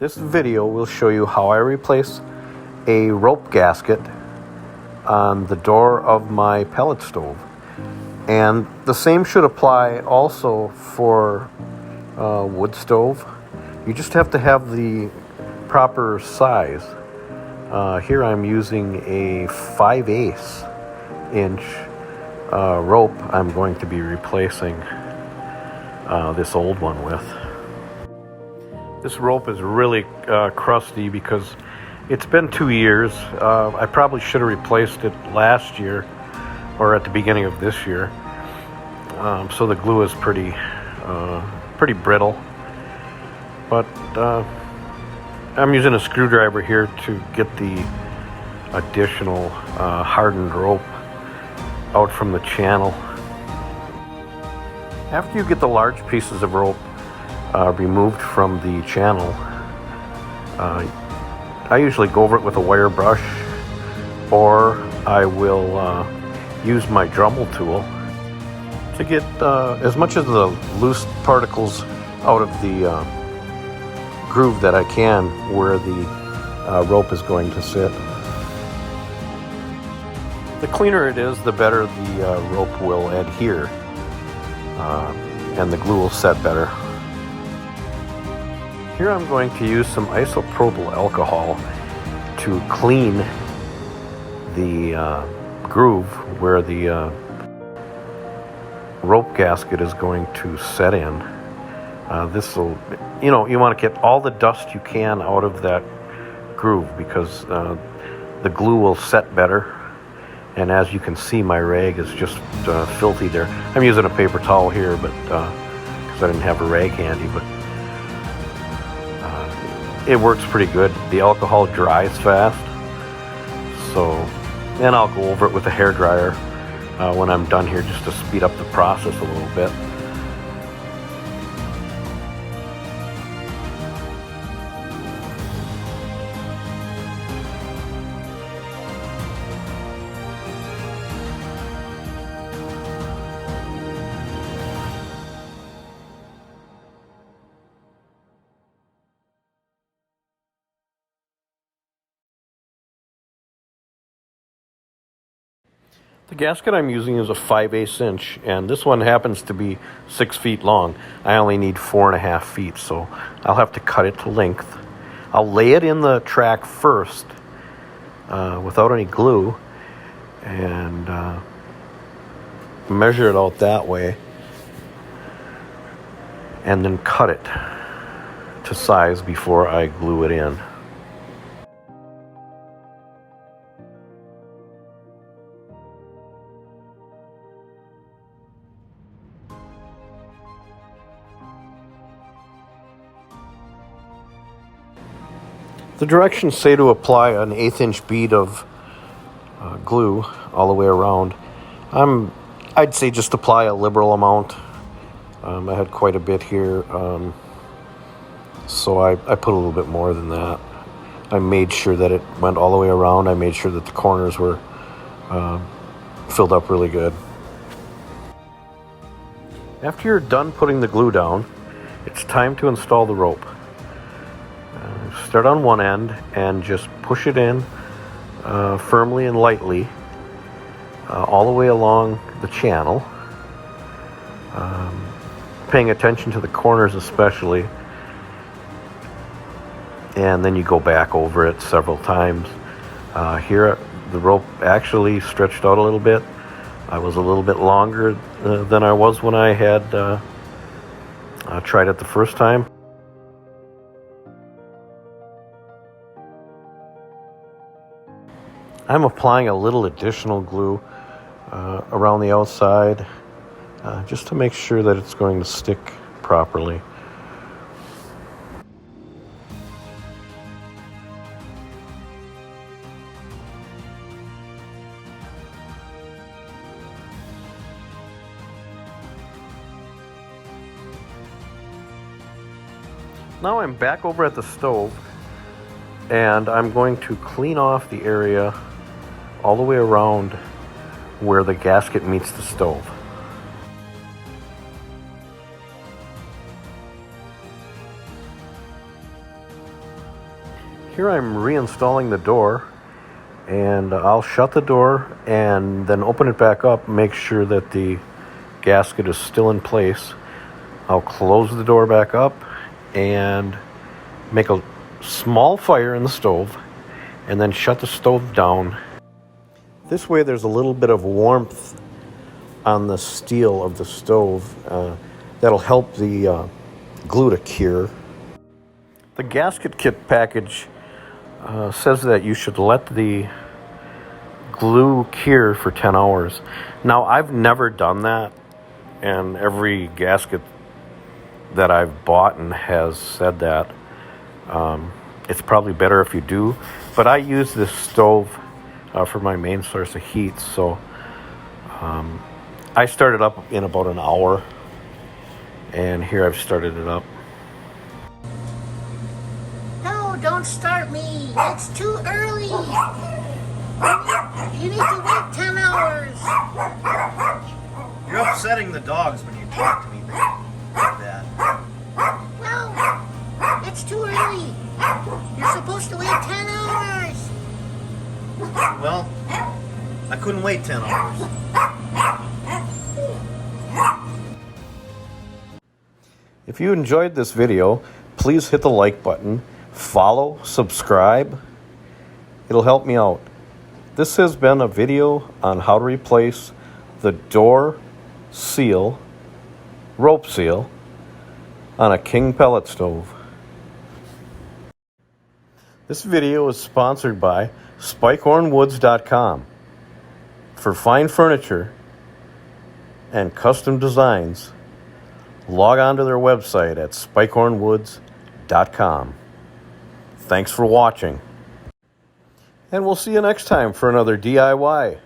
This video will show you how I replace a rope gasket on the door of my pellet stove. And the same should apply also for wood stove. You just have to have the proper size. Here I'm using a 5/8 inch rope I'm going to be replacing this old one with. This rope is really crusty because it's been 2 years. I probably should have replaced it last year or at the beginning of this year. So the glue is pretty brittle. But I'm using a screwdriver here to get the additional hardened rope out from the channel. After you get the large pieces of rope removed from the channel, I usually go over it with a wire brush, or I will use my Dremel tool to get as much of the loose particles out of the groove that I can where the rope is going to sit. The cleaner it is, the better the rope will adhere, and the glue will set better. Here I'm going to use some isopropyl alcohol to clean the groove where the rope gasket is going to set in. This will, you want to get all the dust you can out of that groove because the glue will set better. And as you can see, my rag is just filthy there. I'm using a paper towel here, but because I didn't have a rag handy, but it works pretty good. The alcohol dries fast, and I'll go over it with a hairdryer when I'm done here, just to speed up the process a little bit. The gasket I'm using is a 5/8 inch, and this one happens to be 6 feet long. I only need 4.5 feet, so I'll have to cut it to length. I'll lay it in the track first without any glue and measure it out that way, and then cut it to size before I glue it in. The directions say to apply an 1/8 inch bead of glue all the way around. I'd say just apply a liberal amount. I had quite a bit here, so I put a little bit more than that. I made sure that it went all the way around. I made sure that the corners were filled up really good. After you're done putting the glue down, it's time to install the rope. Start on one end and just push it in firmly and lightly all the way along the channel, paying attention to the corners especially, and then you go back over it several times. Here the rope actually stretched out a little bit. I was a little bit longer than I was when I had tried it the first time. I'm applying a little additional glue around the outside just to make sure that it's going to stick properly. Now I'm back over at the stove, and I'm going to clean off the area all the way around where the gasket meets the stove. Here I'm reinstalling the door, and I'll shut the door and then open it back up, make sure that the gasket is still in place. I'll close the door back up and make a small fire in the stove and then shut the stove down. This way there's a little bit of warmth on the steel of the stove. That'll help the glue to cure. The gasket kit package says that you should let the glue cure for 10 hours. Now, I've never done that, and every gasket that I've bought and has said that. It's probably better if you do, but I use this stove for my main source of heat, so I started up in about an hour, and here I've started it up. No, don't start me. It's too early. You need to wait 10 hours. You're upsetting the dogs when you talk to me like that. No, it's too early. You're supposed to wait 10 hours. Well, I couldn't wait 10 hours. If you enjoyed this video, please hit the like button, follow, subscribe. It'll help me out. This has been a video on how to replace the door seal, rope seal, on a king pellet stove. This video is sponsored by SpikeHornWoods.com. For fine furniture and custom designs, log on to their website at SpikeHornWoods.com. Thanks for watching, and we'll see you next time for another DIY.